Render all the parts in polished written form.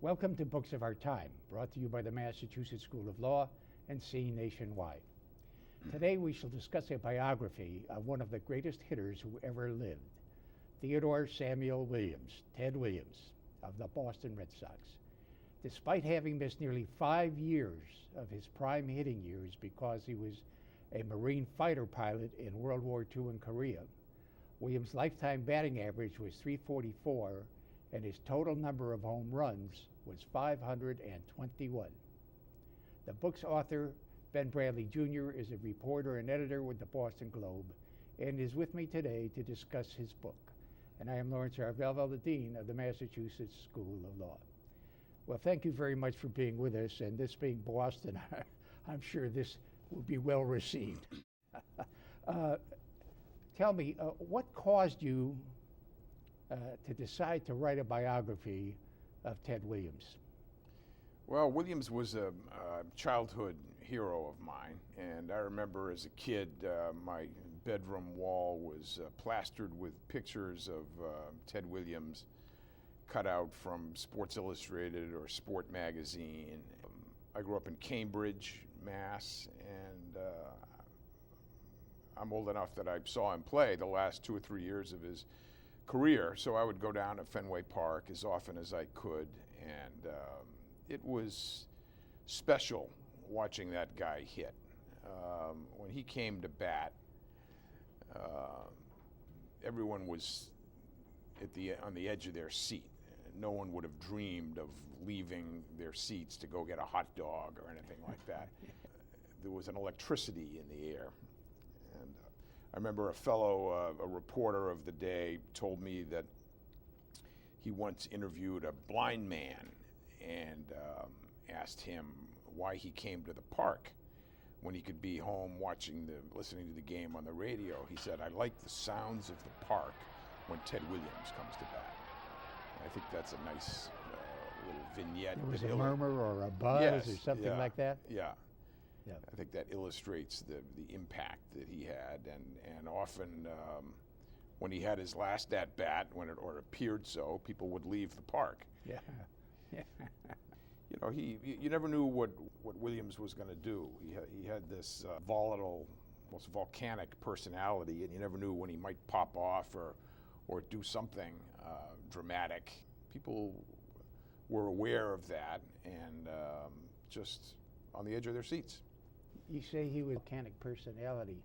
Welcome to Books of Our Time, brought to you by the Massachusetts School of Law and seen nationwide. Today we shall discuss a biography of one of the greatest hitters who ever lived, Theodore Samuel Williams, Ted Williams, of the Boston Red Sox. Despite having missed nearly 5 years of his prime hitting years because he was a Marine fighter pilot in World War II in Korea, Williams' lifetime batting average was .344, and his total number of home runs was 521. The book's author, Ben Bradley Jr., is a reporter and editor with the Boston Globe and is with me today to discuss his book. And I am Lawrence Arvello, the Dean of the Massachusetts School of Law. Well, thank you very much for being with us, and this being Boston, I'm sure this will be well received. Tell me, what caused you to decide to write a biography of Ted Williams? Well, Williams was a childhood hero of mine, and I remember as a kid, my bedroom wall was plastered with pictures of Ted Williams cut out from Sports Illustrated or Sport Magazine. I grew up in Cambridge, Mass, and I'm old enough that I saw him play the last 2 or 3 years of his career, so I would go down to Fenway Park as often as I could, and it was special watching that guy hit. When he came to bat, everyone was on the edge of their seat. No one would have dreamed of leaving their seats to go get a hot dog or anything like that. There was an electricity in the air. And I remember a reporter of the day told me that he once interviewed a blind man and asked him why he came to the park when he could be home listening to the game on the radio. He said, "I like the sounds of the park when Ted Williams comes to bat." I think that's a nice little vignette. There was a murmur or a buzz or something like that? Yeah. Yeah. I think that illustrates the impact that he had, and often when he had his last at bat, when it appeared so, people would leave the park. Yeah. You know, you never knew what Williams was going to do. He had this volatile, almost volcanic personality, and you never knew when he might pop off or do something dramatic. People were aware of that and just on the edge of their seats. You say he was a volcanic personality.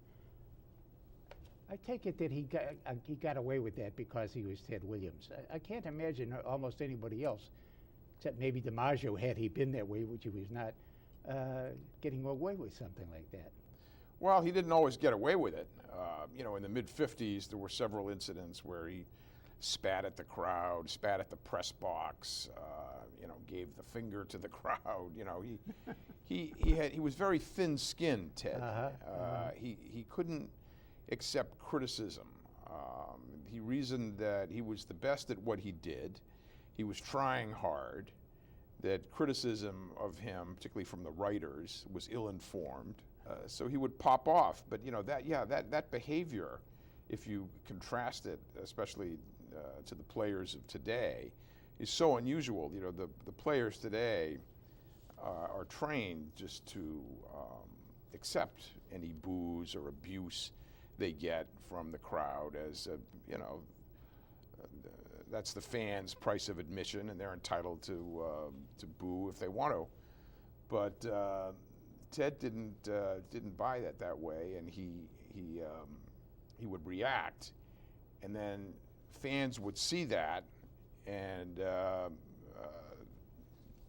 I take it that he got away with that because he was Ted Williams. I can't imagine almost anybody else, except maybe DiMaggio, had he been that way, which he was not, getting away with something like that. Well, he didn't always get away with it. In the mid-'50s, there were several incidents where he spat at the crowd, spat at the press box, gave the finger to the crowd. He was very thin-skinned, Ted. He couldn't accept criticism. He reasoned that he was the best at what he did. He was trying hard. That criticism of him, particularly from the writers, was ill-informed. So he would pop off. But that behavior, if you contrast it, especially to the players of today, is so unusual. The players today are trained just to accept any boos or abuse they get from the crowd as that's the fans' price of admission, and they're entitled to boo if they want to. But Ted didn't buy that way, and he would react, and then fans would see that and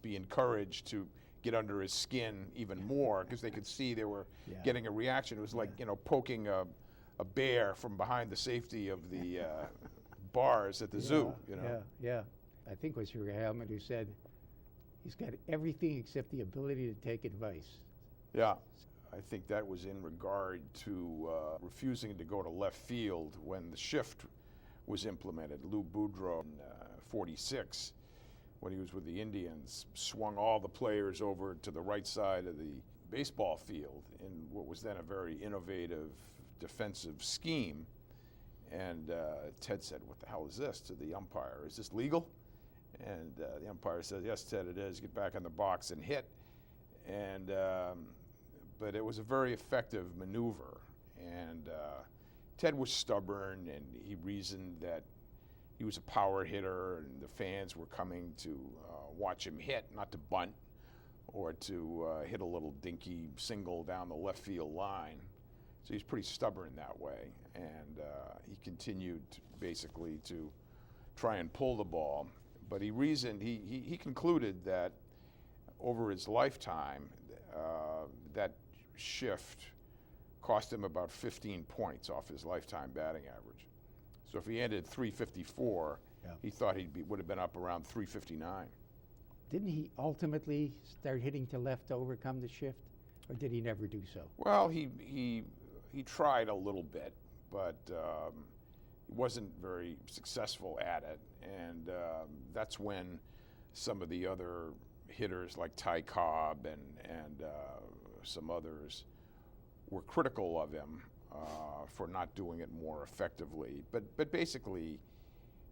be encouraged to get under his skin even more because they could see they were getting a reaction. It was like poking a bear from behind the safety of the bars at the zoo. Yeah. I think it was Hugh Hellman who said he's got everything except the ability to take advice. Yeah. I think that was in regard to refusing to go to left field when the shift was implemented. Lou Boudreau in '46, when he was with the Indians, swung all the players over to the right side of the baseball field in what was then a very innovative defensive scheme. And Ted said, "What the hell is this?" to the umpire. "Is this legal?" And the umpire says, "Yes, Ted, it is. Get back on the box and hit." And but it was a very effective maneuver. And Ted was stubborn, and he reasoned that he was a power hitter, and the fans were coming to watch him hit, not to bunt or to hit a little dinky single down the left field line. So he's pretty stubborn that way, and he continued basically to try and pull the ball. But he reasoned, he concluded that over his lifetime, that shift cost him about 15 points off his lifetime batting average. So if he ended 354, he thought would have been up around 359. Didn't he ultimately start hitting to left to overcome the shift, or did he never do so? Well, he tried a little bit, but he wasn't very successful at it. And that's when some of the other hitters like Ty Cobb and some others were critical of him for not doing it more effectively. But basically,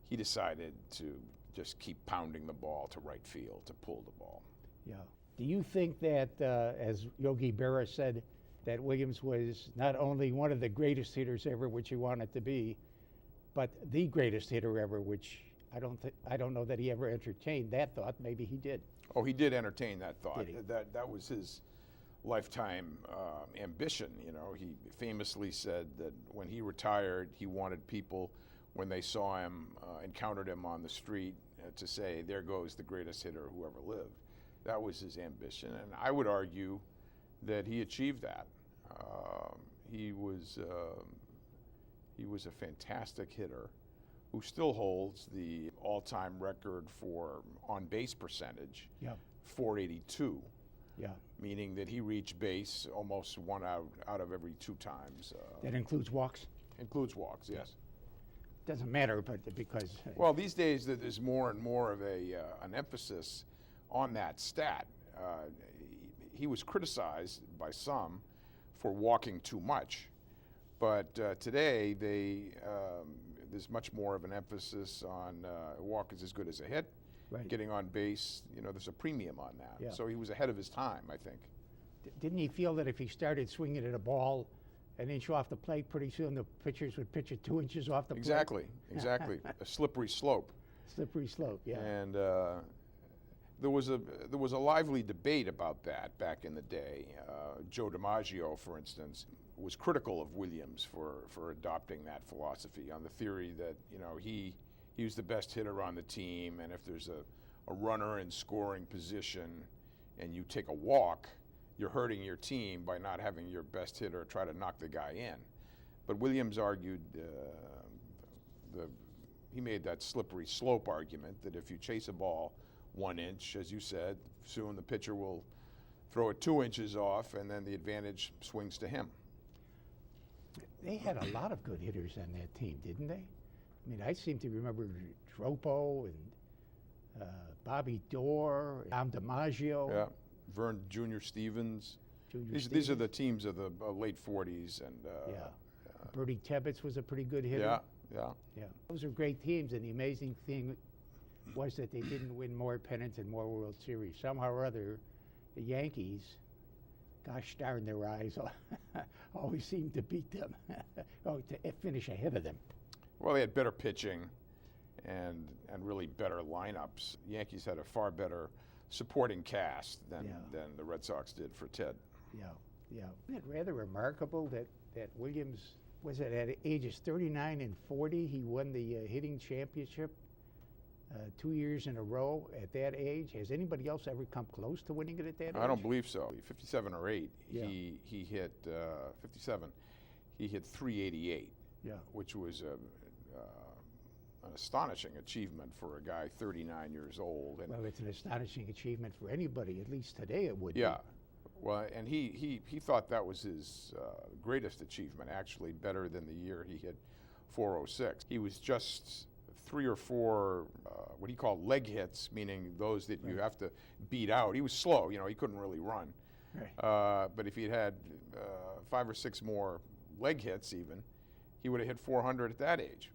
he decided to just keep pounding the ball to right field, to pull the ball. Yeah. Do you think that, as Yogi Berra said, that Williams was not only one of the greatest hitters ever, which he wanted to be, but the greatest hitter ever, which I don't know that he ever entertained that thought. Maybe he did. Oh, he did entertain that thought. Did he? That was his lifetime ambition. You know, he famously said that when he retired, he wanted people, when they saw him, encountered him on the street, to say, "There goes the greatest hitter who ever lived." That was his ambition, and I would argue that he achieved that. He was a fantastic hitter who still holds the all-time record for on-base percentage, 482. Yeah. Meaning that he reached base almost one out of every 2 times. That includes walks? Includes walks, yes. Doesn't matter, but because... Well, these days there's more and more of an emphasis on that stat. He was criticized by some for walking too much, but today there's much more of an emphasis on a walk is as good as a hit. Right. Getting on base, there's a premium on that. Yeah. So he was ahead of his time, I think. Didn't he feel that if he started swinging at a ball an inch off the plate, pretty soon the pitchers would pitch it 2 inches off the plate? Exactly. A slippery slope. Slippery slope, yeah. And there was a lively debate about that back in the day. Joe DiMaggio, for instance, was critical of Williams for adopting that philosophy on the theory that he was the best hitter on the team, and if there's a runner in scoring position and you take a walk, you're hurting your team by not having your best hitter try to knock the guy in. But Williams argued, he made that slippery slope argument that if you chase a ball 1 inch, as you said, soon the pitcher will throw it 2 inches off, and then the advantage swings to him. They had a lot of good hitters on that team, didn't they? I mean, I seem to remember Tropo and Bobby Doerr, Tom DiMaggio. Yeah, Vern Jr. Stevens. These are the teams of the late 40s. And Bertie Tebbetts was a pretty good hitter. Yeah. Those are great teams, and the amazing thing was that they didn't win more pennants and more World Series. Somehow or other, the Yankees, gosh darn their eyes, always seemed to beat them, to finish ahead of them. Well, they had better pitching and really better lineups. The Yankees had a far better supporting cast than the Red Sox did for Ted. Yeah. Isn't it rather remarkable that Williams, was it at ages 39 and 40, he won the hitting championship 2 years in a row at that age? Has anybody else ever come close to winning it at that age? I don't believe so. 57 or 8, he hit 57. He hit 388, which was an astonishing achievement for a guy 39 years old. And well, it's an astonishing achievement for anybody. At least today it would be. Yeah. Well, and he thought that was his greatest achievement, actually better than the year he hit 406. He was just 3 or 4 what he called leg hits, meaning those that you have to beat out. He was slow, he couldn't really run. Right. But if he'd had 5 or 6 more leg hits even, he would have hit 400 at that age,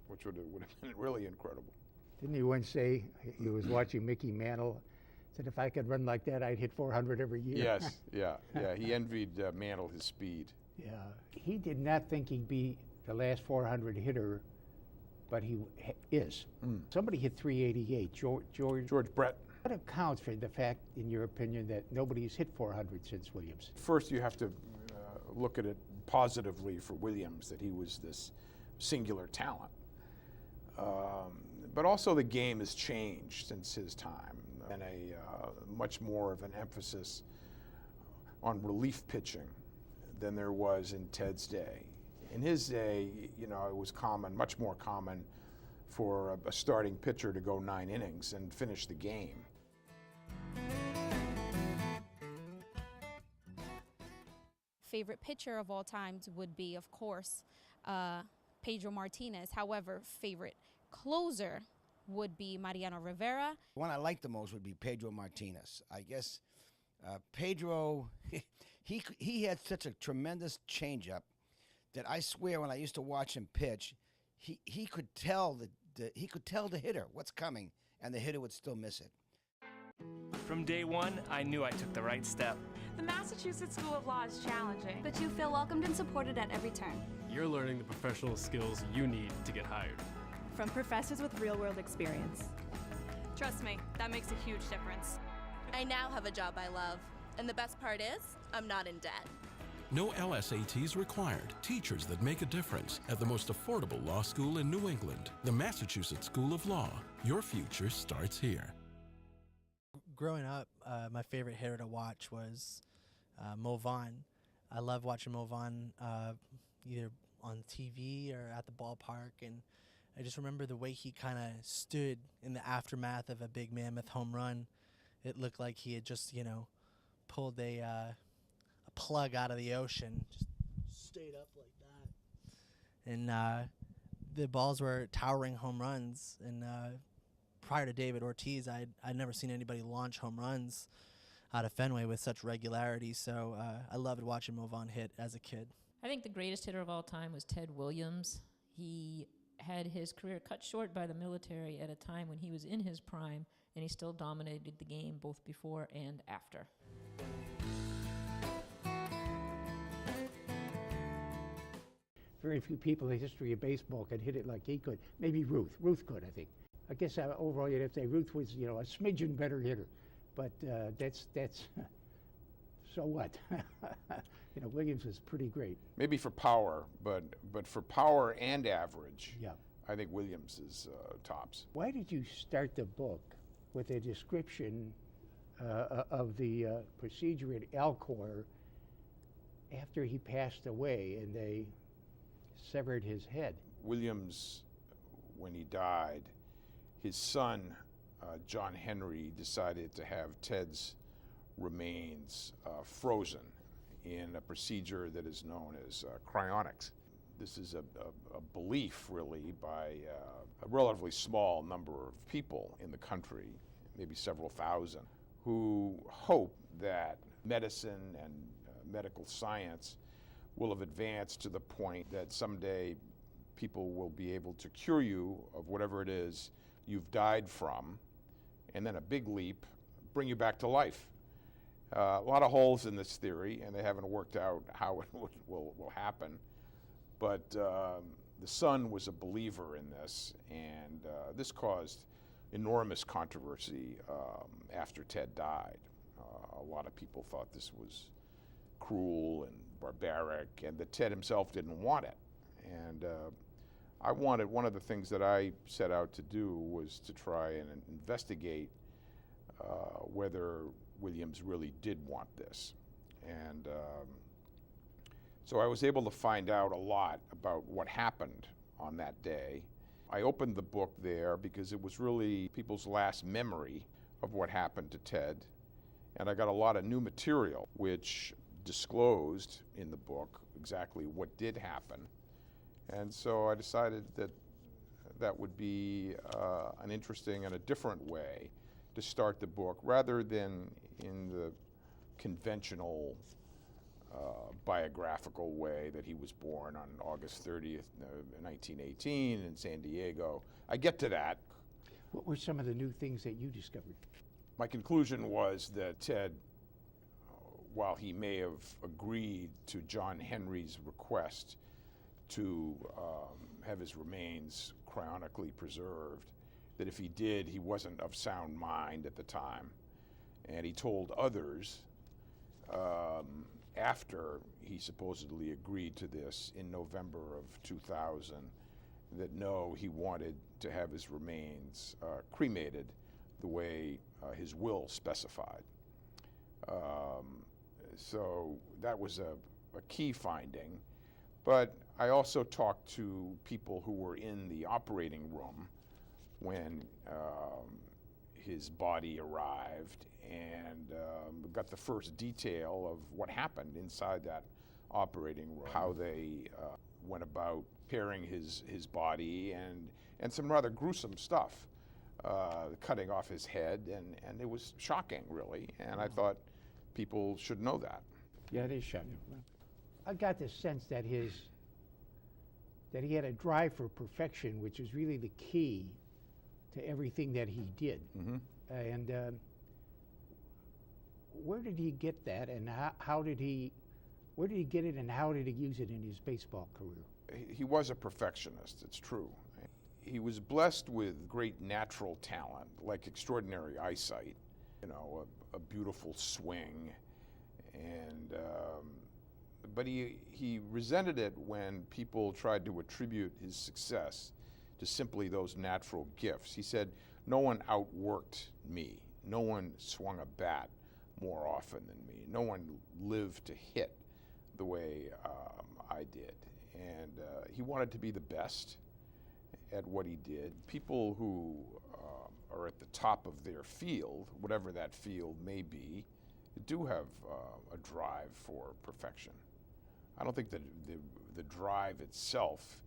which would have been really incredible. Didn't he once say he was watching Mickey Mantle? Said if I could run like that, I'd hit 400 every year. Yes, yeah. He envied Mantle his speed. Yeah, he did not think he'd be the last 400 hitter, but he is. Somebody hit 388. George Brett. What accounts for the fact, in your opinion, that nobody's hit 400 since Williams? First, you have to look at it positively for Williams, that he was this singular talent. But also the game has changed since his time, and much more of an emphasis on relief pitching than there was in Ted's day. In his day, it was much more common for a starting pitcher to go 9 innings and finish the game. Favorite pitcher of all times would be, of course, Pedro Martinez. However, favorite closer would be Mariano Rivera. The one I liked the most would be Pedro Martinez. I guess Pedro, he had such a tremendous changeup that I swear when I used to watch him pitch, he could tell the hitter what's coming, and the hitter would still miss it. From day one, I knew I took the right step. The Massachusetts School of Law is challenging, but you feel welcomed and supported at every turn. You're learning the professional skills you need to get hired. From professors with real-world experience. Trust me, that makes a huge difference. I now have a job I love, and the best part is, I'm not in debt. No LSATs required. Teachers that make a difference at the most affordable law school in New England, the Massachusetts School of Law. Your future starts here. Growing up, my favorite hitter to watch was Mo Vaughn. I love watching Mo Vaughn either on TV or at the ballpark, and I just remember the way he kind of stood in the aftermath of a big mammoth home run. It looked like he had just, pulled a plug out of the ocean, just stayed up like that. And the balls were towering home runs, and prior to David Ortiz, I'd never seen anybody launch home runs out of Fenway with such regularity, so I loved watching Mo Vaughn hit as a kid. I think the greatest hitter of all time was Ted Williams. He had his career cut short by the military at a time when he was in his prime, and he still dominated the game both before and after. Very few people in the history of baseball could hit it like he could. Maybe Ruth. Ruth could, I think. I guess overall you'd have to say Ruth was, a smidgen better hitter. But that's so what? Williams was pretty great. Maybe for power, but for power and average, yeah, I think Williams is tops. Why did you start the book with a description of the procedure at Alcor after he passed away and they severed his head? Williams, when he died, his son, John Henry, decided to have Ted's remains frozen in a procedure that is known as cryonics. This is a belief, really, by a relatively small number of people in the country, maybe several thousand, who hope that medicine and medical science will have advanced to the point that someday people will be able to cure you of whatever it is you've died from, and then a big leap, bring you back to life. A lot of holes in this theory, and they haven't worked out how it will happen. But the son was a believer in this, and this caused enormous controversy after Ted died. A lot of people thought this was cruel and barbaric, and that Ted himself didn't want it. And one of the things that I set out to do was to try and investigate whether Williams really did want this. And so I was able to find out a lot about what happened on that day. I opened the book there because it was really people's last memory of what happened to Ted. And I got a lot of new material which disclosed in the book exactly what did happen. And so I decided that that would be an interesting and a different way to start the book, rather than in the conventional biographical way that he was born on August 30th, 1918 in San Diego. I get to that. What were some of the new things that you discovered? My conclusion was that Ted, while he may have agreed to John Henry's request to have his remains cryonically preserved, that if he did, he wasn't of sound mind at the time. And he told others after he supposedly agreed to this in November of 2000 that no, he wanted to have his remains cremated the way his will specified. So that was a key finding. But I also talked to people who were in the operating room when his body arrived, and got the first detail of what happened inside that operating room, how they went about preparing his body, and some rather gruesome stuff, cutting off his head, and it was shocking, really, and I thought people should know that. Yeah, it is shocking. I got the sense that he had a drive for perfection, which is really the key to everything that he did. Mm-hmm. And where did he get that, and where did he get it, and how did he use it in his baseball career? He was a perfectionist, it's true. He was blessed with great natural talent, like extraordinary eyesight, a beautiful swing, and but he resented it when people tried to attribute his success to simply those natural gifts. He said, "No one outworked me. No one swung a bat more often than me. No one lived to hit the way I did." And he wanted to be the best at what he did. People who are at the top of their field, whatever that field may be, do have a drive for perfection. I don't think that the drive itself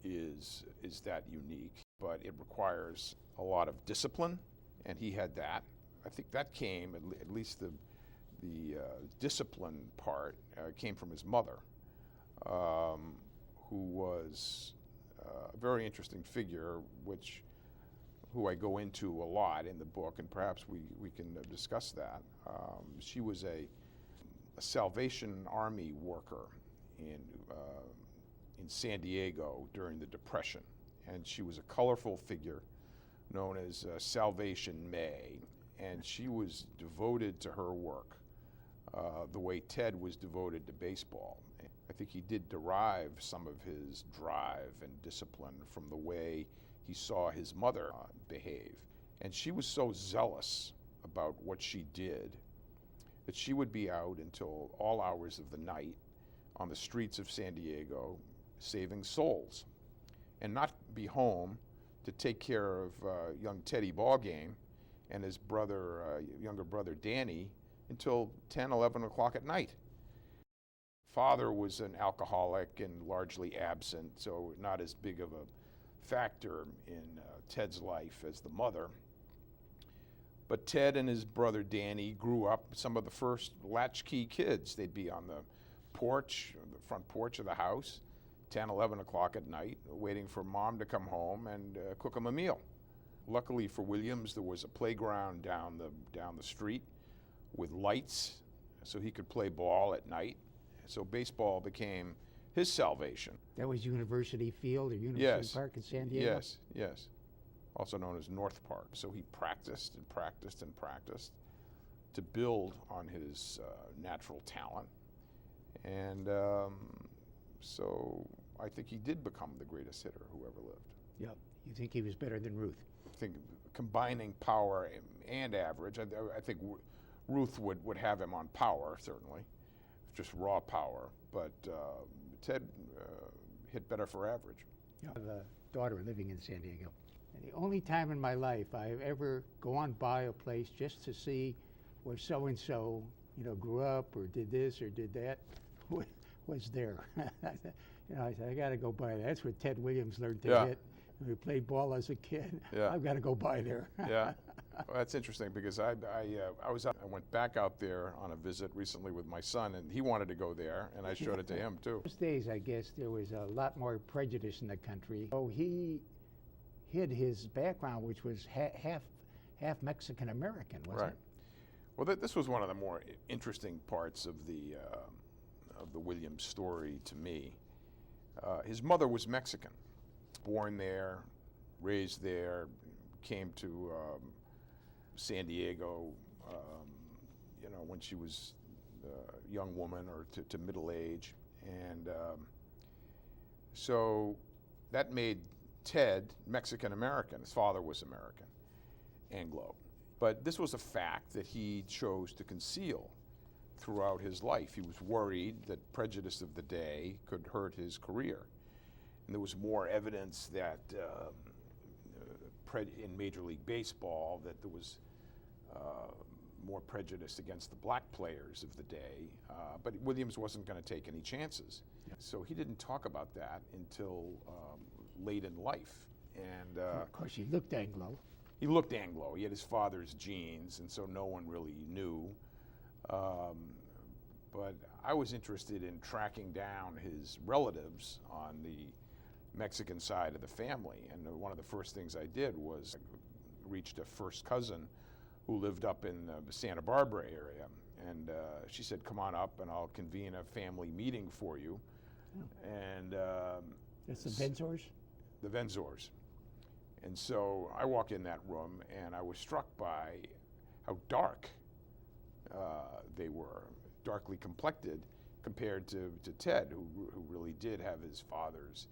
is that unique, but it requires a lot of discipline, and he had that. I think that came, at least the discipline part, came from his mother, who was a very interesting figure, who I go into a lot in the book, and perhaps we can discuss that. She was a Salvation Army worker in San Diego during the Depression, and she was a colorful figure known as Salvation May, and she was devoted to her work the way Ted was devoted to baseball. I think he did derive some of his drive and discipline from the way he saw his mother behave. And she was so zealous about what she did that she would be out until all hours of the night on the streets of San Diego saving souls, and not be home to take care of young Teddy Ballgame and his younger brother Danny until 10, 11 o'clock at night. Father was an alcoholic and largely absent, so not as big of a factor in Ted's life as the mother. But Ted and his brother Danny grew up some of the first latchkey kids. They'd be on the front porch of the house, 10, 11 o'clock at night, waiting for mom to come home and cook them a meal. Luckily for Williams, there was a playground down the street with lights, so he could play ball at night. So baseball became his salvation. That was University Field or University Park in San Diego? Yes. Also known as North Park. So he practiced and practiced and practiced to build on his natural talent. And so I think he did become the greatest hitter who ever lived. Yeah. You think he was better than Ruth? I think combining power and average, I think Ruth would have him on power, certainly, just raw power. But Ted hit better for average. Yeah. I have a daughter living in San Diego. And the only time in my life I've ever gone by a place just to see where so-and-so, grew up or did this or did that was there. I said, I got to go by there. That's where Ted Williams learned to hit. We played ball as a kid. Yeah. I've got to go by there. Yeah. Well, that's interesting because I went back out there on a visit recently with my son, and he wanted to go there, and I showed it to him too. Those days, I guess there was a lot more prejudice in the country. Oh, he hid his background, which was half Mexican American, wasn't Right. it? Well, this was one of the more interesting parts of the Williams story to me. His mother was Mexican, born there, raised there, came to San Diego, when she was a young woman or to middle age, and so that made Ted Mexican American. His father was American, Anglo. But this was a fact that he chose to conceal throughout his life. He was worried that prejudice of the day could hurt his career. And there was more evidence that in Major League Baseball that there was more prejudice against the black players of the day. But Williams wasn't going to take any chances. Yep. So he didn't talk about that until late in life. And of course, he looked Anglo. He looked Anglo. He had his father's genes, and so no one really knew. But I was interested in tracking down his relatives on the Mexican side of the family. And one of the first things I did was I reached a first cousin who lived up in the Santa Barbara area. And she said, come on up and I'll convene a family meeting for you. Oh. And it's the Venzors? The Venzors. And so I walked in that room and I was struck by how dark they were, darkly complected compared to Ted, who really did have his father's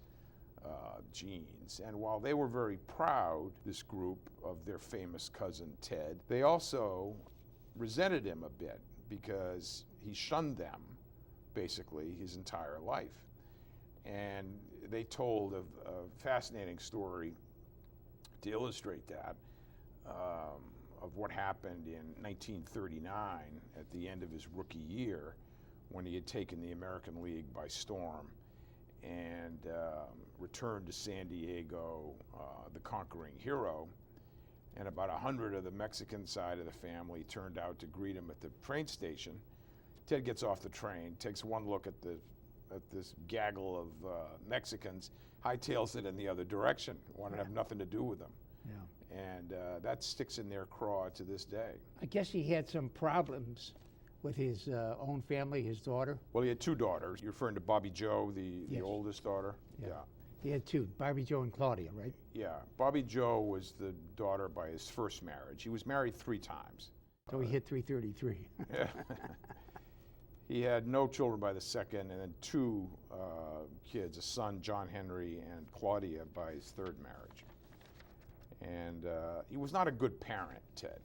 genes. And while they were very proud, this group, of their famous cousin Ted, they also resented him a bit because he shunned them basically his entire life. And they told a fascinating story to illustrate that, of what happened in 1939 at the end of his rookie year when he had taken the American League by storm and returned to San Diego, the conquering hero. And about 100 of the Mexican side of the family turned out to greet him at the train station. Ted gets off the train, takes one look at this gaggle of Mexicans, hightails it in the other direction, wanted to have nothing to do with them. Yeah. And that sticks in their craw to this day. I guess he had some problems with his own family, his daughter. Well, he had two daughters. You're referring to Bobby Joe, the oldest daughter? Yeah. He had two, Bobby Joe and Claudia, right? Yeah. Bobby Joe was the daughter by his first marriage. He was married 3 times. So he hit 333. Yeah. He had no children by the second, and then 2 kids, a son, John Henry, and Claudia by his 3rd marriage. And he was not a good parent, Ted,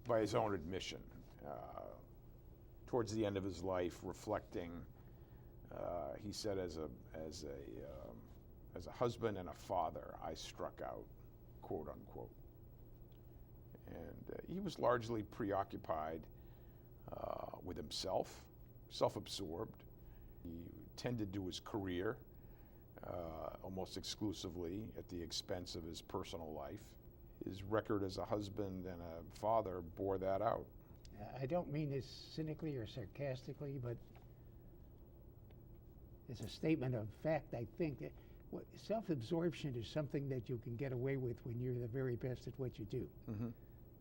by his own admission. Towards the end of his life, reflecting, he said, as a husband and a father, I struck out, quote unquote. And he was largely preoccupied with himself, self-absorbed. He tended to his career almost exclusively at the expense of his personal life. His record as a husband and a father bore that out. I don't mean this cynically or sarcastically, but it's a statement of fact. I think that self-absorption is something that you can get away with when you're the very best at what you do. Mm-hmm.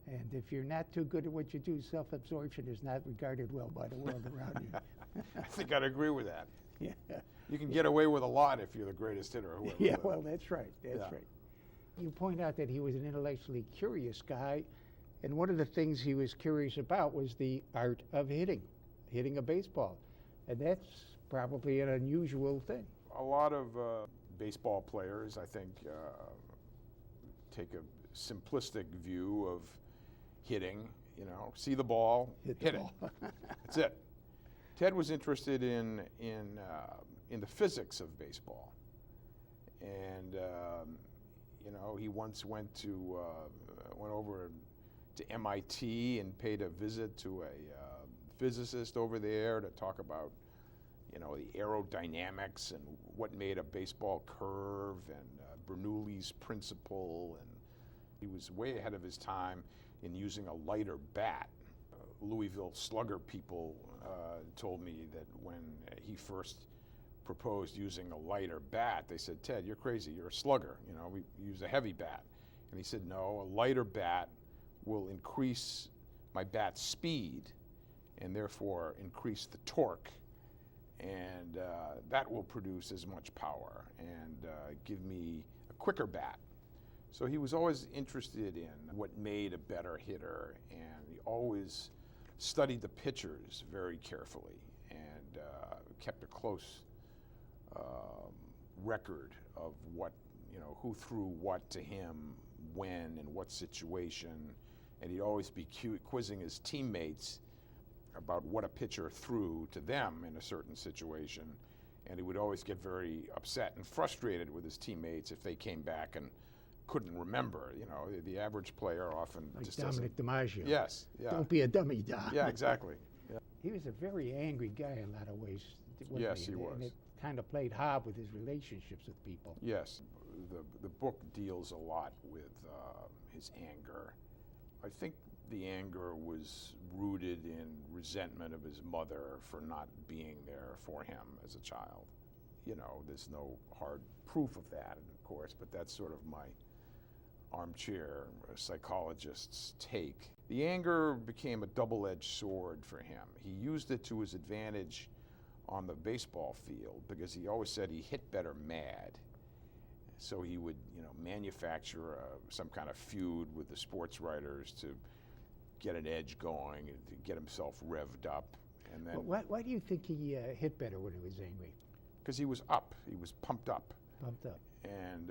And if you're not too good at what you do, self-absorption is not regarded well by the world around you. I think I'd agree with that. Yeah. You can get away with a lot if you're the greatest hitter. Or whoever. Yeah, well, that's right. That's right. You point out that he was an intellectually curious guy, and one of the things he was curious about was the art of hitting a baseball. And that's probably an unusual thing. A lot of baseball players, I think, take a simplistic view of hitting, see the ball, hit it. That's it. Ted was interested in the physics of baseball. And, he once went over to MIT and paid a visit to a physicist over there to talk about, the aerodynamics and what made a baseball curve and Bernoulli's principle. And he was way ahead of his time in using a lighter bat. Louisville Slugger people told me that when he first proposed using a lighter bat, they said, Ted, you're crazy, you're a slugger, you know, we use a heavy bat. And he said, no, a lighter bat will increase my bat's speed and therefore increase the torque, and that will produce as much power and give me a quicker bat. So he was always interested in what made a better hitter, and he always studied the pitchers very carefully and kept a close record of what, you know, who threw what to him, when, in what situation, and he'd always be quizzing his teammates about what a pitcher threw to them in a certain situation, and he would always get very upset and frustrated with his teammates if they came back and couldn't remember. You know, the average player often like just Dominic doesn't. DiMaggio. Yes, yeah. Don't be a dummy, Dom. Yeah, exactly. Yeah. He was a very angry guy in a lot of ways. wasn't Yes, he And was. it kind of played hob with his relationships with people. Yes, the book deals a lot with his anger. I think the anger was rooted in resentment of his mother for not being there for him as a child. You know, there's no hard proof of that, of course, but that's sort of my armchair psychologist's take. The anger became a double-edged sword for him. He used it to his advantage on the baseball field because he always said he hit better mad. So he would, you know, manufacture some kind of feud with the sports writers to get an edge going and to get himself revved up. And then, Why do you think he hit better when he was angry? because he was up, he was pumped up, Pumped up. and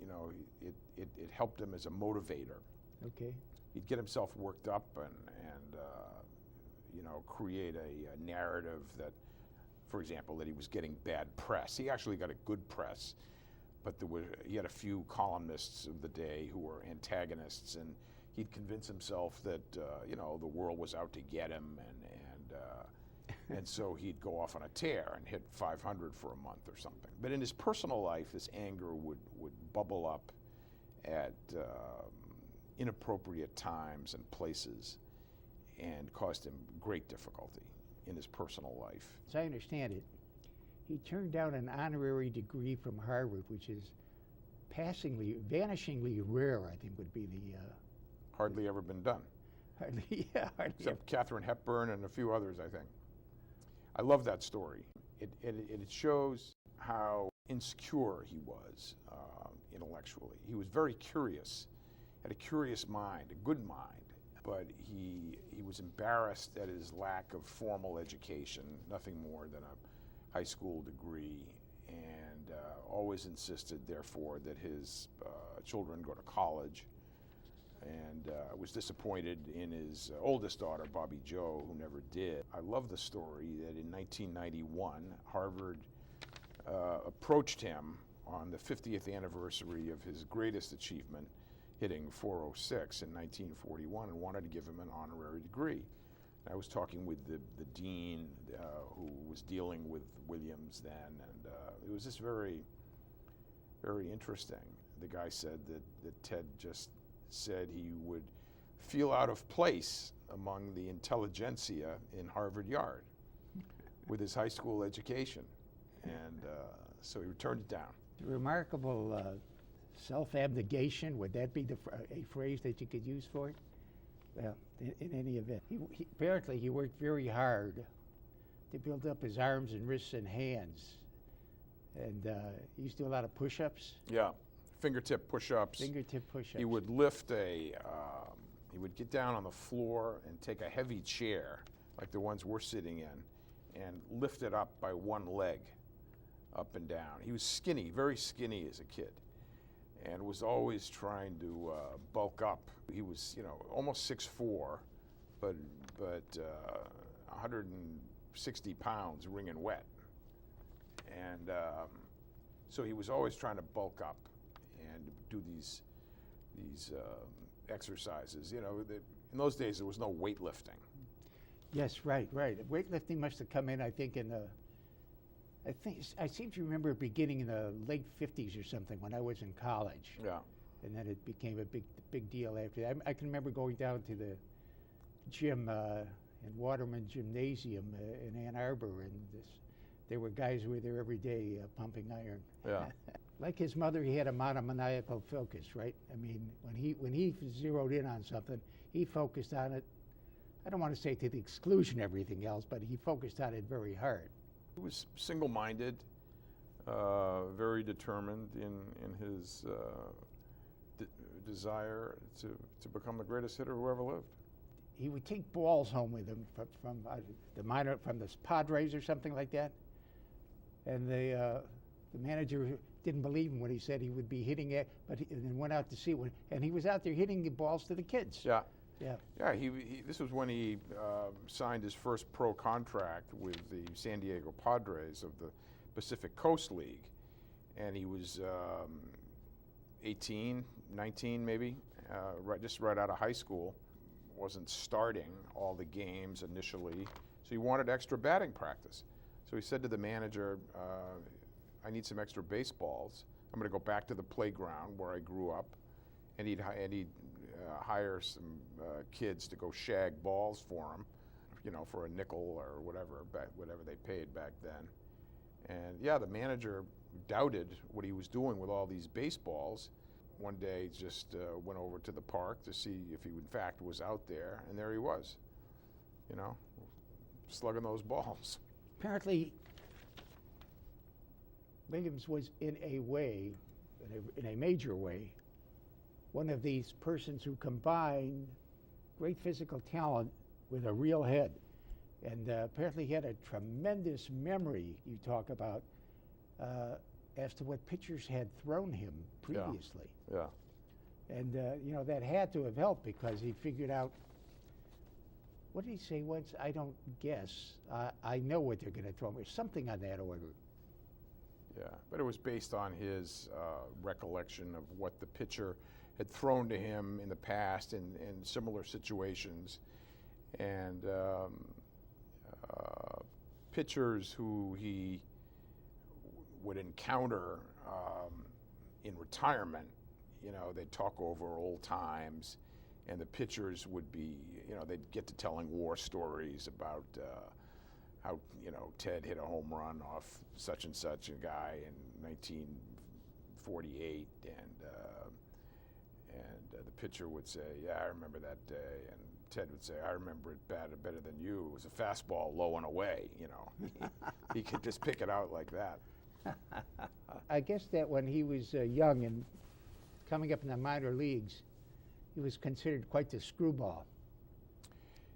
you know, it helped him as a motivator. Okay. He'd get himself worked up and you know, create a narrative that, for example, that he was getting bad press. He actually got a good press, but he had a few columnists of the day who were antagonists, and he'd convince himself that you know, the world was out to get him, and so he'd go off on a tear and hit 500 for a month or something. But in his personal life, this anger would bubble up at inappropriate times and places and caused him great difficulty in his personal life. As I understand it, he turned down an honorary degree from Harvard, which is vanishingly rare, I think would be the... Hardly ever been done. Hardly Except Katharine Hepburn and a few others, I think. I love that story. It shows how insecure he was intellectually. He was very curious, had a curious mind, a good mind, but he was embarrassed at his lack of formal education, nothing more than a high school degree, and always insisted, therefore, that his children go to college, and was disappointed in his oldest daughter, Bobby Jo, who never did. I love the story that in 1991, Harvard approached him on the 50th anniversary of his greatest achievement, hitting .406 in 1941, and wanted to give him an honorary degree. I was talking with the dean who was dealing with Williams then, and it was just very, very interesting. The guy said that Ted just said he would feel out of place among the intelligentsia in Harvard Yard with his high school education, and so he turned it down. Remarkable self-abnegation, would that be a phrase that you could use for it? Well, in any event, apparently he worked very hard to build up his arms and wrists and hands, and he used to do a lot of push-ups. Yeah, fingertip push-ups. Fingertip push-ups. He would lift he would get down on the floor and take a heavy chair, like the ones we're sitting in, and lift it up by one leg, up and down. He was skinny, very skinny as a kid, and was always trying to bulk up. He was, you know, almost 6'4", but 160 pounds wringing wet. And so he was always trying to bulk up and do these exercises. You know, in those days there was no weightlifting. Yes, right. Weightlifting must have come in, I think, I seem to remember it beginning in the late 50s or something when I was in college. Yeah. And then it became a big deal after that. I can remember going down to the gym in Waterman Gymnasium in Ann Arbor, and this There were guys who were there every day pumping iron. Yeah. Like his mother, he had a monomaniacal focus, right? I mean, when he zeroed in on something, he focused on it. I don't want to say to the exclusion of everything else, but he focused on it very hard. He was single-minded, very determined in his desire to become the greatest hitter who ever lived. He would take balls home with him from the Padres or something like that, and the manager didn't believe him when he said he would be hitting it, and then went out to see one, and he was out there hitting the balls to the kids. Yeah. Yeah. Yeah, this was when he signed his first pro contract with the San Diego Padres of the Pacific Coast League. And he was 18, 19 maybe, just right out of high school. Wasn't starting all the games initially, so he wanted extra batting practice. So he said to the manager, I need some extra baseballs. I'm going to go back to the playground where I grew up, and he'd hire some kids to go shag balls for him, for a nickel or whatever they paid back then. And yeah, the manager doubted what he was doing with all these baseballs. One day just went over to the park to see if he in fact was out there, and there he was, slugging those balls. Apparently, Williams was in a major way, one of these persons who combined great physical talent with a real head. And apparently he had a tremendous memory, you talk about, as to what pitchers had thrown him previously. Yeah. And, that had to have helped, because he figured out, what did he say once? I don't guess. I know what they're going to throw me, or something on that order. Yeah, but it was based on his recollection of what the pitcher had thrown to him in the past in similar situations. And pitchers who he would encounter in retirement, they'd talk over old times, and the pitchers would be, they'd get to telling war stories about how, Ted hit a home run off such and such a guy in 1948, and the pitcher would say, yeah, I remember that day, and Ted would say, I remember it better than you. It was a fastball low and away, He could just pick it out like that. I guess that when he was young and coming up in the minor leagues, he was considered quite the screwball.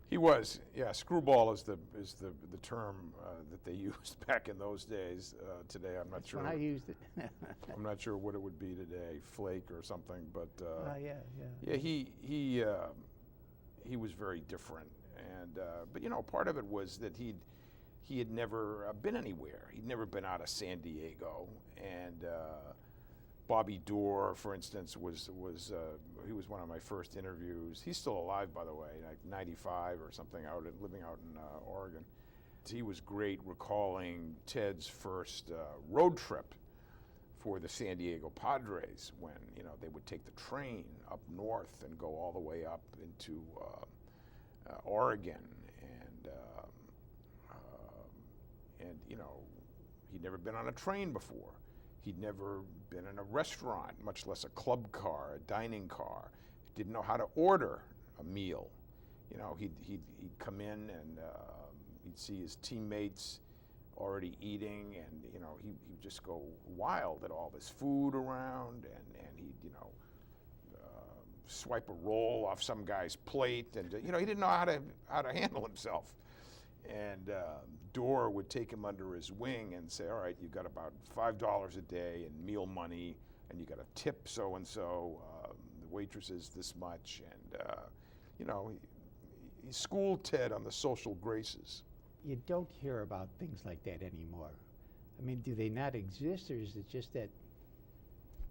He was, yeah. Screwball is the term that they used back in those days. Today, I'm not sure. When I used it. I'm not sure what it would be today, flake or something. But yeah. Yeah, he was very different, and but part of it was that he had never been anywhere. He'd never been out of San Diego, and Bobby Doerr, for instance, he was one of my first interviews. He's still alive, by the way, like 95 or something, living out in Oregon. He was great recalling Ted's first road trip for the San Diego Padres, when they would take the train up north and go all the way up into Oregon, and he'd never been on a train before. He'd never been in a restaurant, much less a club car, a dining car. He didn't know how to order a meal. He'd come in and he'd see his teammates already eating, and he'd just go wild at all this food around, and he'd swipe a roll off some guy's plate, and he didn't know how to handle himself. And Doerr would take him under his wing and say, all right, you've got about $5 a day in meal money, and you got to tip so-and-so, the waitresses this much, and he schooled Ted on the social graces. You don't hear about things like that anymore. I mean, do they not exist, or is it just that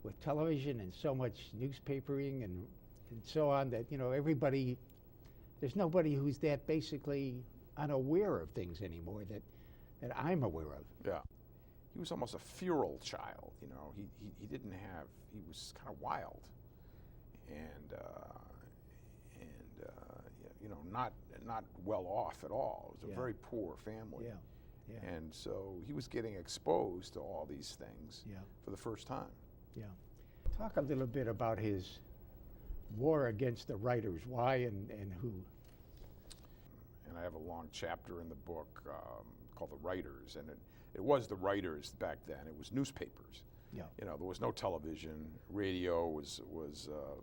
with television and so much newspapering and so on that, everybody, there's nobody who's that basically unaware of things anymore that I'm aware of. Yeah. He was almost a feral child, he was kind of wild, and not well off at all. It was a very poor family. Yeah. Yeah. And so he was getting exposed to all these things Yeah. for the first time. Yeah. Talk a little bit about his war against the writers. Why and who? And I have a long chapter in the book called The Writers, and it was the writers back then. It was newspapers. Yeah. You know, there was no television, radio was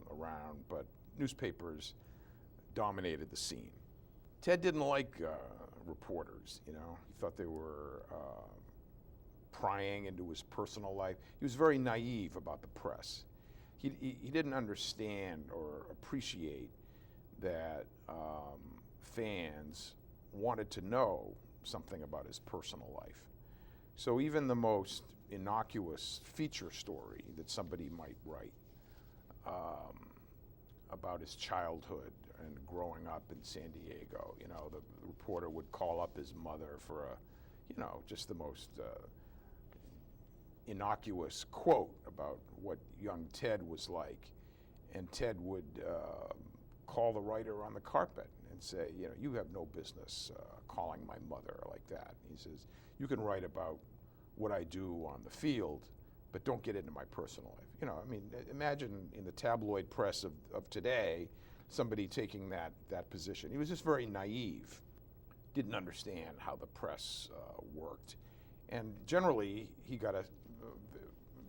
around, but newspapers dominated the scene. Ted didn't like reporters, you know. He thought they were prying into his personal life. He was very naive about the press. He didn't understand or appreciate that fans wanted to know something about his personal life. So even the most innocuous feature story that somebody might write about his childhood and growing up in San Diego, you know, the reporter would call up his mother for just the most innocuous quote about what young Ted was like, and Ted would call the writer on the carpet and say, you know, you have no business calling my mother like that. He says, you can write about what I do on the field, but don't get into my personal life. You know, I mean, imagine in the tabloid press of today, somebody taking that position. He was just very naive, didn't understand how the press worked. And generally, he got a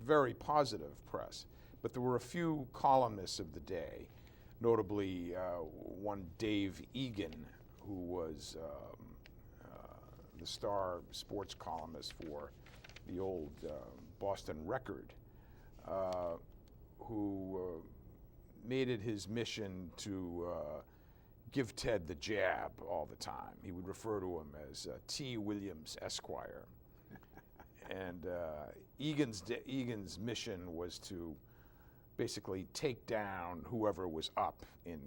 very positive press. But there were a few columnists of the day, notably one Dave Egan, who was the star sports columnist for the old Boston Record, who made it his mission to give Ted the jab all the time. He would refer to him as T. Williams, Esquire. And Egan's mission was to basically take down whoever was up in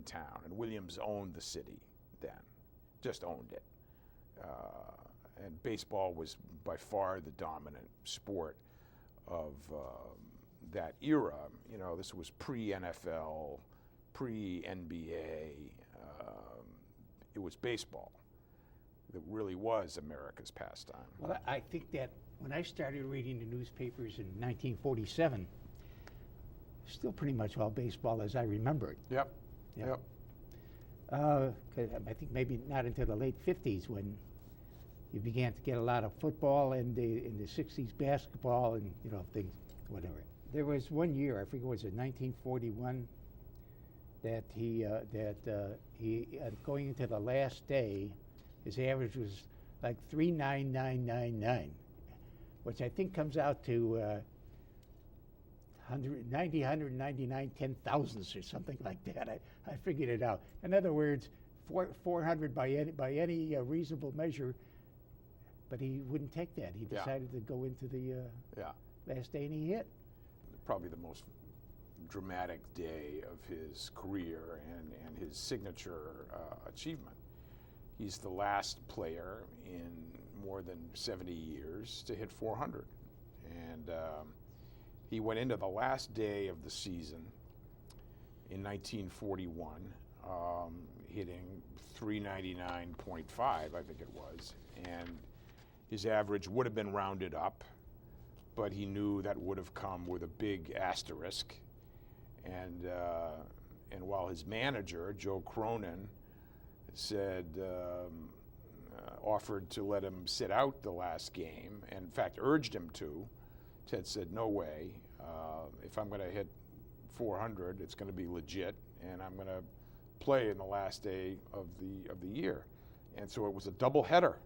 town. And Williams owned the city then, just owned it. And baseball was by far the dominant sport of that era. You know, this was pre-NFL, pre-NBA. It was baseball that really was America's pastime. Well, I think that when I started reading the newspapers in 1947, still pretty much all baseball as I remember it. Yep. Yeah. Yep. 'Cause I think maybe not until the late 50s when you began to get a lot of football and in the 60s basketball and, you know, things, whatever. There was one year, I forget, was it 1941, that he going into the last day, his average was like 3.9999, which I think comes out to 199 10,000ths or something like that. I figured it out. In other words, 400 by any reasonable measure, but he wouldn't take that. He decided to go into the last day, and he hit. Probably the most dramatic day of his career and his signature achievement. He's the last player in more than 70 years to hit 400. And he went into the last day of the season in 1941, hitting 399.5, I think it was. And his average would have been rounded up, but he knew that would have come with a big asterisk. And while his manager, Joe Cronin, said, offered to let him sit out the last game, and in fact urged him to, Ted said, no way. If I'm going to hit 400, it's going to be legit, and I'm going to play in the last day of the year. And so it was a doubleheader.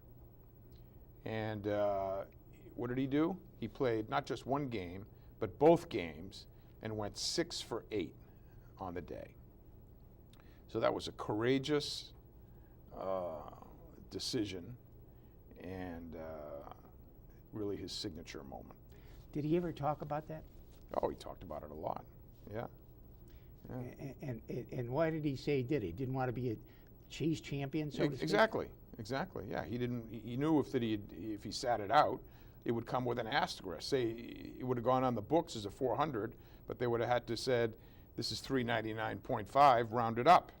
And what did he do? He played not just one game, but both games, and went 6 for 8 on the day. So that was a courageous decision, and really his signature moment. Did he ever talk about that? Oh, he talked about it a lot. Yeah. And why did he say he did it? He didn't want to be a chase champion, so to speak? Exactly. Yeah, he knew if he sat it out, it would come with an asterisk. Say it would have gone on the books as a 400, but they would have had to said this is 399.5 rounded up,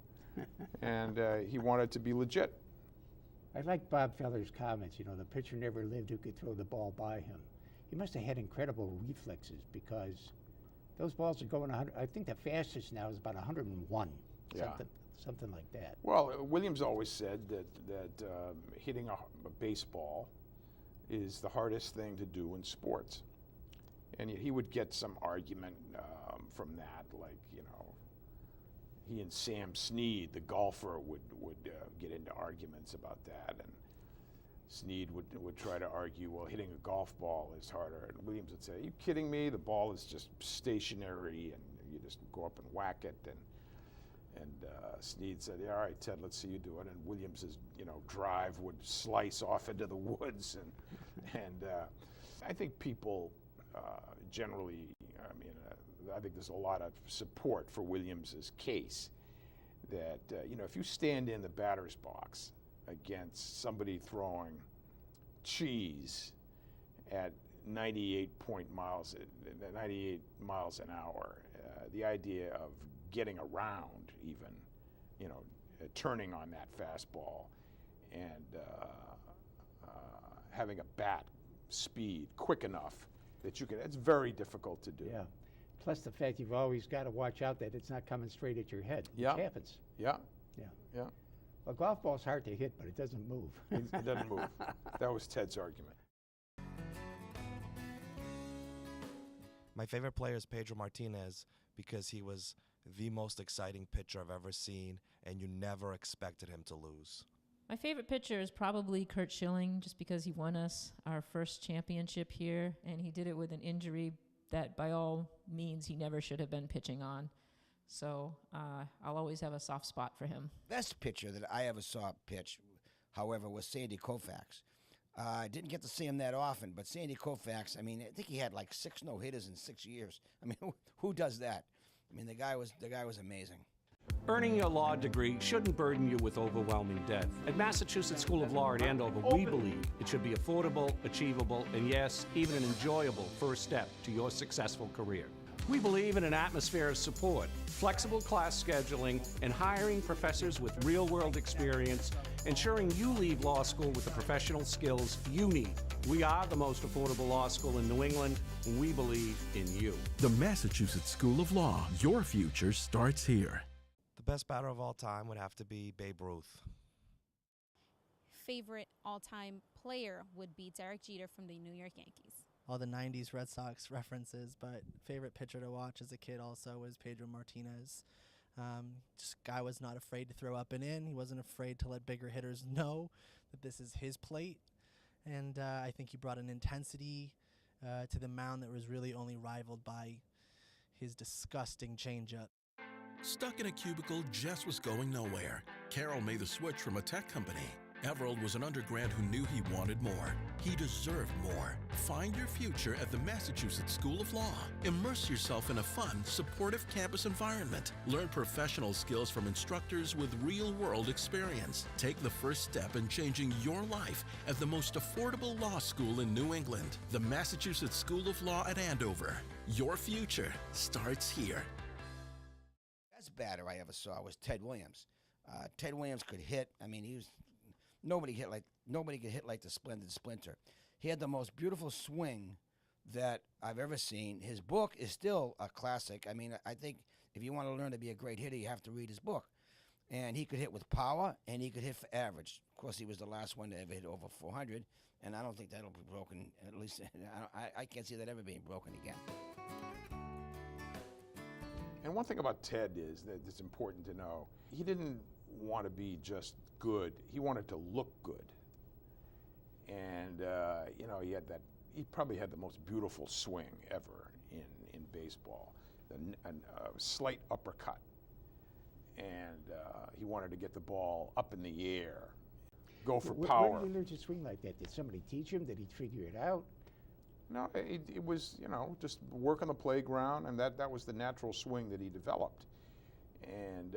and he wanted to be legit. I like Bob Feller's comments. You know, the pitcher never lived who could throw the ball by him. He must have had incredible reflexes because those balls are going 100. I think the fastest now is about 101. Yeah. Something like that. Well, Williams always said that hitting a baseball is the hardest thing to do in sports. And he would get some argument from that, like, you know, he and Sam Snead, the golfer, would get into arguments about that. And Snead would try to argue, well, hitting a golf ball is harder. And Williams would say, are you kidding me? The ball is just stationary, and you just go up and whack it. And Snead said, yeah, all right, Ted, let's see you do it. And Williams's, you know, drive would slice off into the woods. And I think people generally, I mean, I think there's a lot of support for Williams's case that, you know, if you stand in the batter's box against somebody throwing cheese at 98 miles an hour, the idea of getting around even, you know, turning on that fastball and having a bat speed quick enough that you can, it's very difficult to do. Yeah. Plus the fact you've always got to watch out that it's not coming straight at your head, Yeah. which happens. Yeah. Yeah. Yeah. A golf ball's hard to hit, but it doesn't move. It doesn't move. That was Ted's argument. My favorite player is Pedro Martinez because he was the most exciting pitcher I've ever seen, and you never expected him to lose. My favorite pitcher is probably Curt Schilling, just because he won us our first championship here, and he did it with an injury that by all means he never should have been pitching on. So I'll always have a soft spot for him. Best pitcher that I ever saw pitch, however, was Sandy Koufax. I didn't get to see him that often, but Sandy Koufax, I mean, I think he had like 6 no-hitters in 6 years. I mean, who does that? I mean, the guy was amazing. Earning your law degree shouldn't burden you with overwhelming debt. At Massachusetts School of Law at Andover, we believe it should be affordable, achievable, and yes, even an enjoyable first step to your successful career. We believe in an atmosphere of support, flexible class scheduling, and hiring professors with real-world experience, ensuring you leave law school with the professional skills you need. We are the most affordable law school in New England, and we believe in you. The Massachusetts School of Law. Your future starts here. The best batter of all time would have to be Babe Ruth. Favorite all-time player would be Derek Jeter from the New York Yankees. All the 90s Red Sox references, but favorite pitcher to watch as a kid also was Pedro Martinez. This guy was not afraid to throw up and in. He wasn't afraid to let bigger hitters know that this is his plate. And I think he brought an intensity to the mound that was really only rivaled by his disgusting changeup. Stuck in a cubicle, Jess was going nowhere. Carol made the switch from a tech company. Everald was an undergrad who knew he wanted more. He deserved more. Find your future at the Massachusetts School of Law. Immerse yourself in a fun, supportive campus environment. Learn professional skills from instructors with real-world experience. Take the first step in changing your life at the most affordable law school in New England, the Massachusetts School of Law at Andover. Your future starts here. Best batter I ever saw was Ted Williams. Ted Williams could hit. I mean, he was nobody could hit like the Splendid Splinter. He had the most beautiful swing that I've ever seen. His book is still a classic. I mean, I think if you want to learn to be a great hitter, you have to read his book. And he could hit with power, and he could hit for average. Of course, he was the last one to ever hit over 400, and I don't think that'll be broken. At least I can't see that ever being broken again. And one thing about Ted is that it's important to know, he didn't want to be just good. He wanted to look good. And, you know, he probably had the most beautiful swing ever in baseball, a slight uppercut. And he wanted to get the ball up in the air, go for power. Where did he learn to swing like that? Did somebody teach him? Did he figure it out? No, it was, you know, just work on the playground, and that was the natural swing that he developed. And,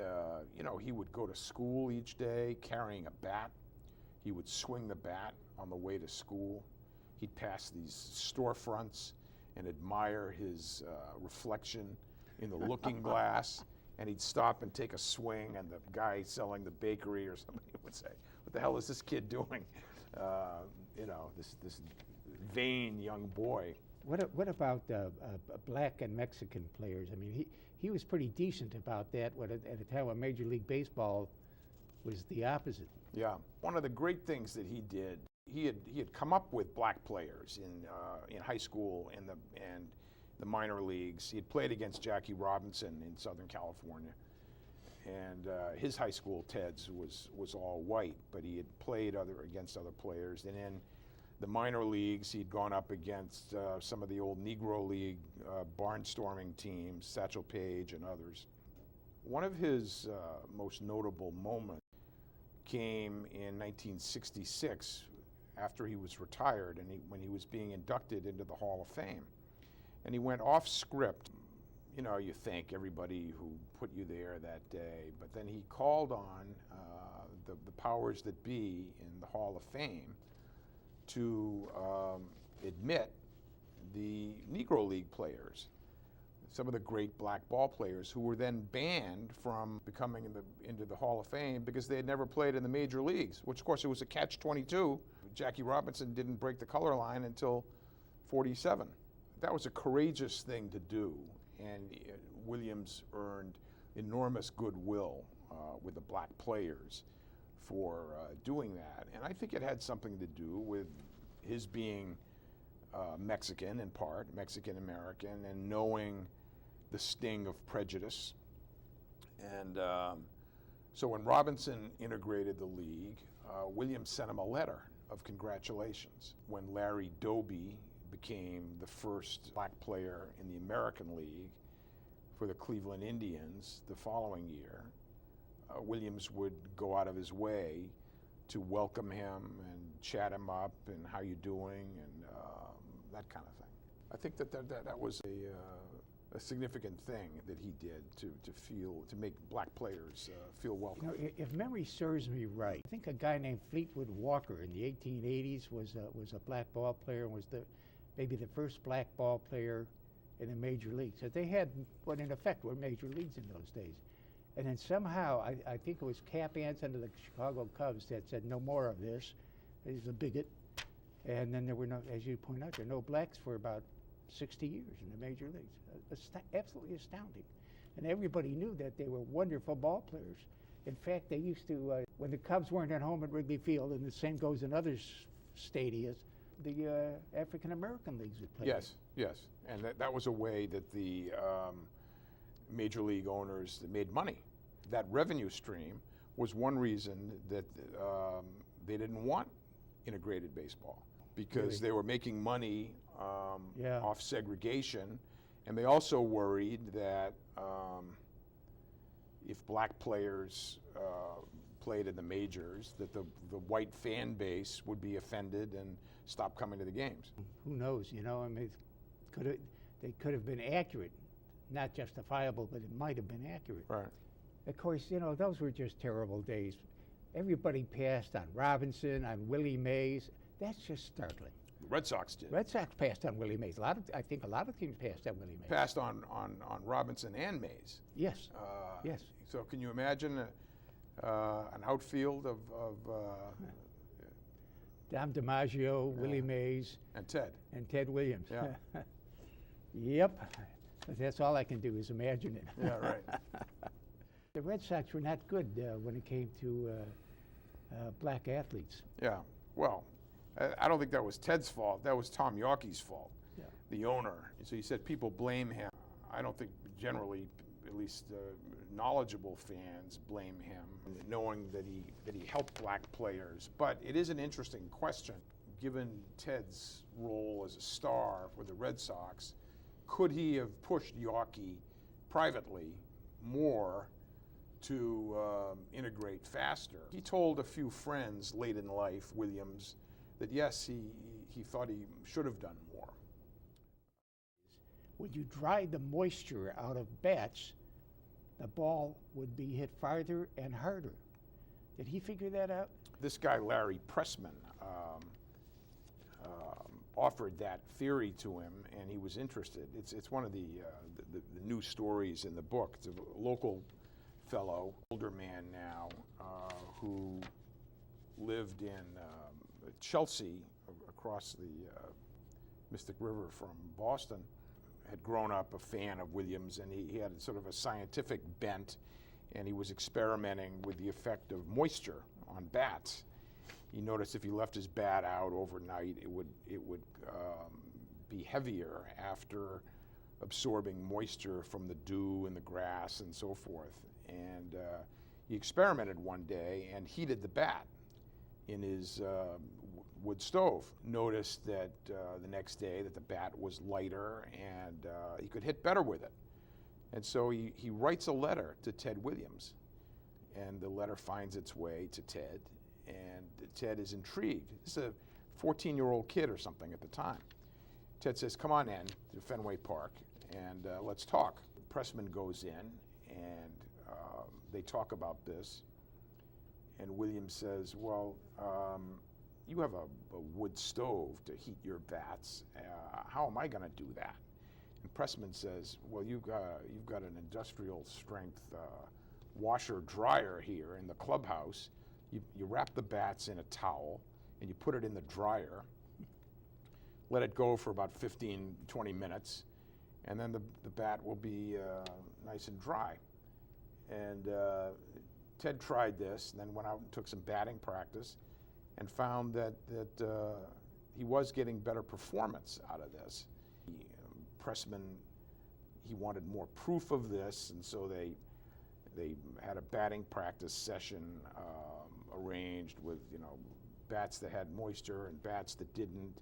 you know, he would go to school each day carrying a bat. He would swing the bat on the way to school. He'd pass these storefronts and admire his reflection in the looking glass. and he'd stop and take a swing, and the guy selling the bakery or somebody would say, "What the hell is this kid doing?" You know, this vain young boy. What about black and Mexican players? I mean, he was pretty decent about that at a time when Major League Baseball was the opposite. Yeah, one of the great things that he did, he had come up with black players in high school and the minor leagues. He had played against Jackie Robinson in Southern California, and his high school Ted's was all white, but he had played against other players. And in the minor leagues, he'd gone up against some of the old Negro League barnstorming teams, Satchel Paige and others. One of his most notable moments came in 1966 after he was retired and when he was being inducted into the Hall of Fame. And he went off script. You know, you thank everybody who put you there that day, but then he called on the powers that be in the Hall of Fame to admit the Negro League players, some of the great black ball players who were then banned from becoming into the Hall of Fame because they had never played in the major leagues, which of course it was a catch-22. Jackie Robinson didn't break the color line until 47. That was a courageous thing to do, and Williams earned enormous goodwill with the black players for doing that. And I think it had something to do with his being Mexican in part, Mexican-American, and knowing the sting of prejudice. And so when Robinson integrated the league, Williams sent him a letter of congratulations. When Larry Doby became the first black player in the American League for the Cleveland Indians the following year, Williams would go out of his way to welcome him and chat him up and how you doing and that kind of thing. I think that was a significant thing that he did to make black players feel welcome. You know, if memory serves me right, I think a guy named Fleetwood Walker in the 1880s was a black ball player and was maybe the first black ball player in the major leagues. So they had what in effect were major leagues in those days. And then somehow, I think it was Cap Anson of the Chicago Cubs that said no more of this. He's a bigot. And then there were no, as you point out, there were no blacks for about 60 years in the major leagues. Absolutely astounding. And everybody knew that they were wonderful ball players. In fact, they used to, when the Cubs weren't at home at Wrigley Field, and the same goes in other stadiums, the African American leagues would play. Yes, yes. And that was a way that the major league owners that made money. That revenue stream was one reason that they didn't want integrated baseball, because they were making money off segregation, and they also worried that if black players played in the majors, that the white fan base would be offended and stop coming to the games. Who knows, you know, I mean, they could have been accurate, not justifiable, but it might have been accurate. Right. Of course, you know, those were just terrible days. Everybody passed on Robinson, on Willie Mays. That's just startling. The Red Sox did. Red Sox passed on Willie Mays. I think a lot of teams passed on Willie Mays. Passed on Robinson and Mays. Yes. Yes. So can you imagine an outfield of Dom DiMaggio, Willie Mays, and Ted Williams. Yeah. Yep. That's all I can do is imagine it. Yeah, right. The Red Sox were not good when it came to black athletes. Yeah. Well, I don't think that was Ted's fault. That was Tom Yawkey's fault, the owner. So you said people blame him. I don't think generally, at least knowledgeable fans blame him, knowing that he helped black players. But it is an interesting question, given Ted's role as a star for the Red Sox. Could he have pushed Yawkey privately more to integrate faster? He told a few friends late in life, Williams, that yes, he thought he should have done more. When you dried the moisture out of bats, the ball would be hit farther and harder. Did he figure that out? This guy, Larry Pressman, offered that theory to him, and he was interested. It's one of the new stories in the book. It's a local fellow, older man now, who lived in Chelsea, across the Mystic River from Boston. Had grown up a fan of Williams, and he had sort of a scientific bent, and he was experimenting with the effect of moisture on bats. He noticed if he left his bat out overnight, it would be heavier after absorbing moisture from the dew and the grass and so forth. And he experimented one day and heated the bat in his wood stove. Noticed that the next day that the bat was lighter and he could hit better with it. And so he writes a letter to Ted Williams, and the letter finds its way to Ted, and Ted is intrigued. This is a 14-year-old kid or something at the time. Ted says, come on in to Fenway Park and let's talk. Pressman goes in and they talk about this, and Williams says, well, you have a wood stove to heat your bats. How am I going to do that? And Pressman says, well, you've got an industrial strength washer dryer here in the clubhouse. You wrap the bats in a towel and you put it in the dryer, let it go for about 15, 20 minutes, and then the bat will be nice and dry. And Ted tried this, and then went out and took some batting practice and found that he was getting better performance out of this. Pressman, he wanted more proof of this, and so they had a batting practice session arranged with bats that had moisture and bats that didn't.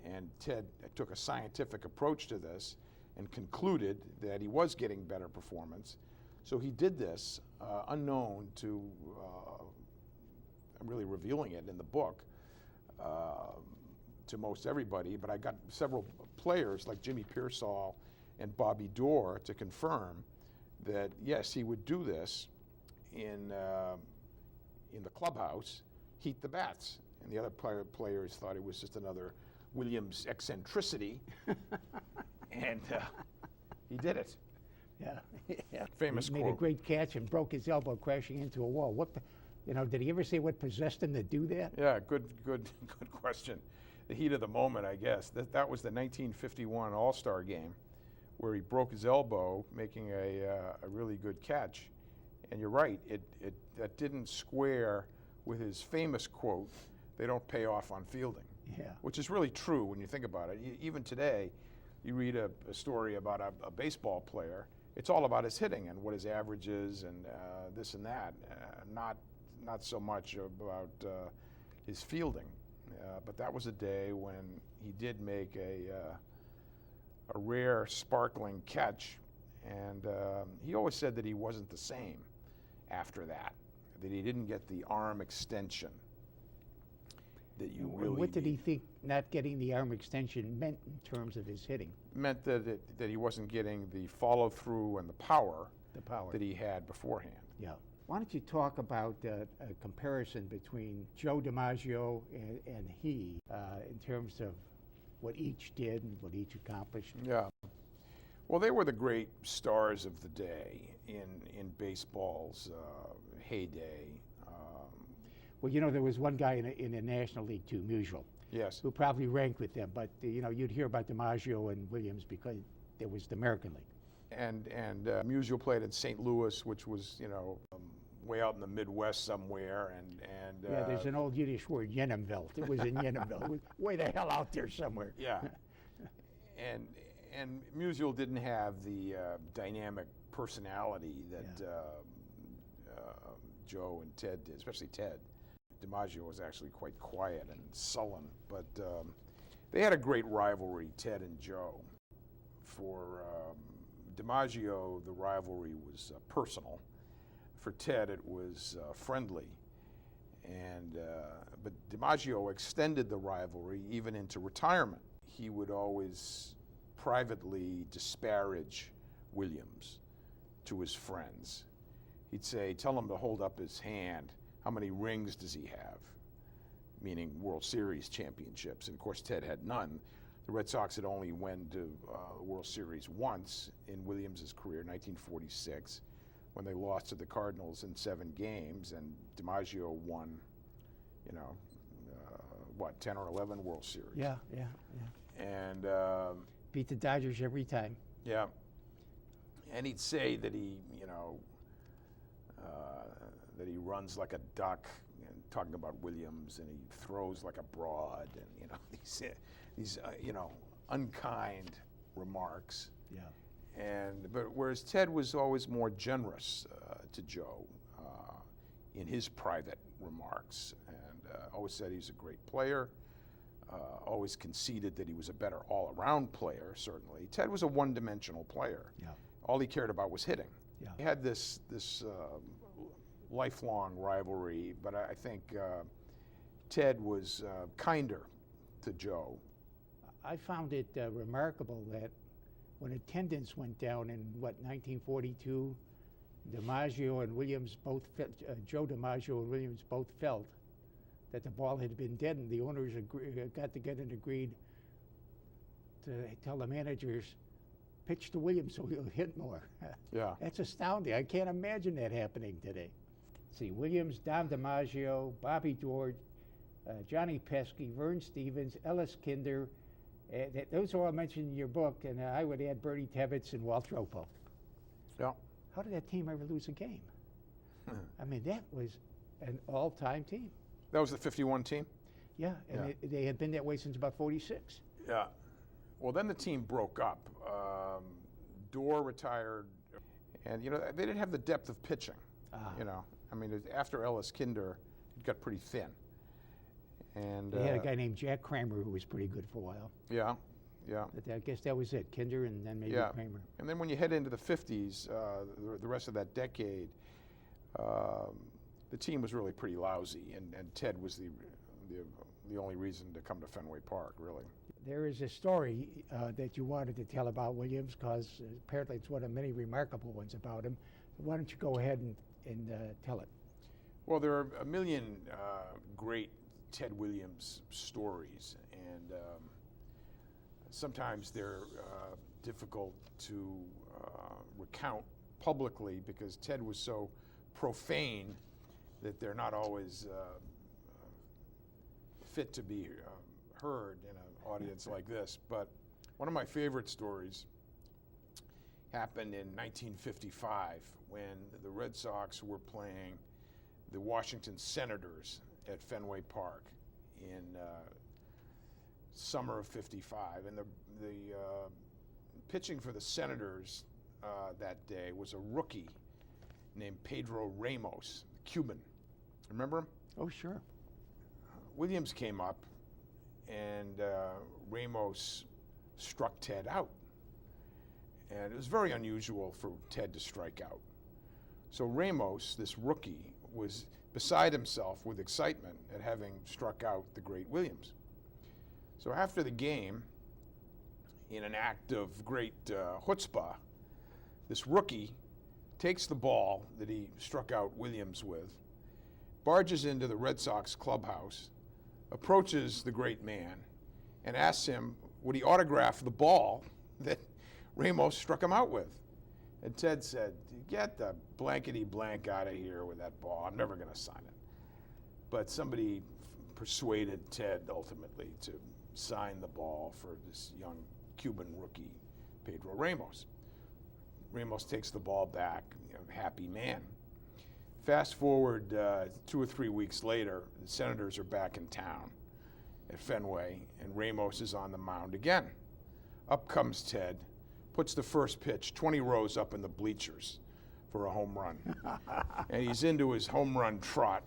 And Ted took a scientific approach to this and concluded that he was getting better performance. So he did this unknown to, I'm really revealing it in the book, to most everybody, but I got several players like Jimmy Pearsall and Bobby Doerr to confirm that yes, he would do this in the clubhouse, heat the bats. And the other players thought it was just another Williams eccentricity, and he did it. Yeah, yeah. Famous he made quote. a great catch and broke his elbow crashing into a wall. What, did he ever say what possessed him to do that? Yeah, good question. The heat of the moment, I guess. That was the 1951 All-Star game, where he broke his elbow making a really good catch. And you're right, that didn't square with his famous quote, "They don't pay off on fielding." Yeah. Which is really true when you think about it. Even today, you read a story about a baseball player, it's all about his hitting and what his average is and this and that, not so much about his fielding. But that was a day when he did make a rare, sparkling catch, and he always said that he wasn't the same after that he didn't get the arm extension that you really What did need. he think not getting the arm extension meant in terms of his hitting? Meant that he wasn't getting the follow-through and the power that he had beforehand. Yeah. Why don't you talk about a comparison between Joe DiMaggio and he in terms of what each did and what each accomplished? Yeah. Well, they were the great stars of the day in baseball's heyday. Well, there was one guy in the National League too, Musial. Yes. Who probably ranked with them, but you'd hear about DiMaggio and Williams because there was the American League. And Musial played in St. Louis, which was way out in the Midwest somewhere, and yeah, there's an old Yiddish word, Yenenveld. It was in Yenenveld. It was way the hell out there somewhere. Yeah. And Musial didn't have the dynamic personality that Joe and Ted did, especially Ted. DiMaggio was actually quite quiet and sullen, but they had a great rivalry, Ted and Joe. For DiMaggio, the rivalry was personal. For Ted, it was friendly. And but DiMaggio extended the rivalry even into retirement. He would always privately disparage Williams to his friends. He'd say, tell him to hold up his hand. How many rings does he have? meaning World Series championships. And of course, Ted had none. The Red Sox had only went to the World Series once in Williams' career, 1946, when they lost to the Cardinals in 7 games, and DiMaggio won, 10 or 11 World Series. Yeah. And beat the Dodgers every time. Yeah. And he'd say that that he runs like a duck, and talking about Williams, and he throws like a broad, and these unkind remarks. Yeah. But whereas Ted was always more generous to Joe in his private remarks, and always said he was a great player. Always conceded that he was a better all-around player. Certainly, Ted was a one-dimensional player. Yeah. All he cared about was hitting. Yeah. He had this lifelong rivalry, but I think Ted was kinder to Joe. I found it remarkable that when attendance went down in 1942, DiMaggio and Williams both Joe DiMaggio and Williams both felt that the ball had been dead, and the owners got together and agreed to tell the managers, pitch to Williams so he'll hit more. Yeah. That's astounding. I can't imagine that happening today. See, Williams, Dom DiMaggio, Bobby George, Johnny Pesky, Vern Stevens, Ellis Kinder, those are all mentioned in your book, and I would add Bertie Tebbetts and Walt Dropo. Yeah. How did that team ever lose a game? I mean, that was an all-time team. That was the 51 team? Yeah, and they had been that way since about 46. Yeah. Well, then the team broke up. Dorr retired, and they didn't have the depth of pitching. After Ellis Kinder, it got pretty thin. And they had a guy named Jack Kramer who was pretty good for a while. Yeah. But I guess that was it, Kinder and then maybe Kramer. And then when you head into the 50s, the rest of that decade, the team was really pretty lousy, and Ted was the only reason to come to Fenway Park, really. There is a story that you wanted to tell about Williams, because apparently it's one of many remarkable ones about him. Why don't you go ahead and tell it? Well, there are a million great Ted Williams stories, and sometimes they're difficult to recount publicly because Ted was so profane that they're not always fit to be heard in an audience like this. But one of my favorite stories happened in 1955 when the Red Sox were playing the Washington Senators at Fenway Park in summer of '55. And the pitching for the Senators that day was a rookie named Pedro Ramos, Cuban. Remember him? Oh, sure. Williams came up, and Ramos struck Ted out. And it was very unusual for Ted to strike out. So Ramos, this rookie, was beside himself with excitement at having struck out the great Williams. So after the game, in an act of great chutzpah, this rookie takes the ball that he struck out Williams with, barges into the Red Sox clubhouse, approaches the great man, and asks him, would he autograph the ball that Ramos struck him out with? And Ted said, get the blankety blank out of here with that ball. I'm never going to sign it. But somebody persuaded Ted ultimately to sign the ball for this young Cuban rookie, Pedro Ramos. Ramos takes the ball back, happy man. Fast forward 2 or 3 weeks later, the Senators are back in town at Fenway, and Ramos is on the mound again. Up comes Ted, puts the first pitch 20 rows up in the bleachers for a home run. And he's into his home run trot.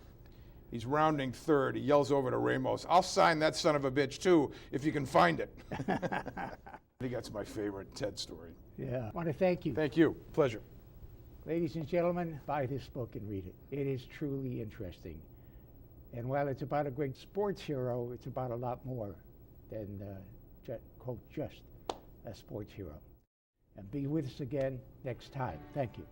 He's rounding third. He yells over to Ramos, I'll sign that son of a bitch too, if you can find it. I think that's my favorite Ted story. Yeah. I want to thank you. Thank you. Pleasure. Ladies and gentlemen, buy this book and read it. It is truly interesting. And while it's about a great sports hero, it's about a lot more than, quote, just a sports hero. And be with us again next time. Thank you.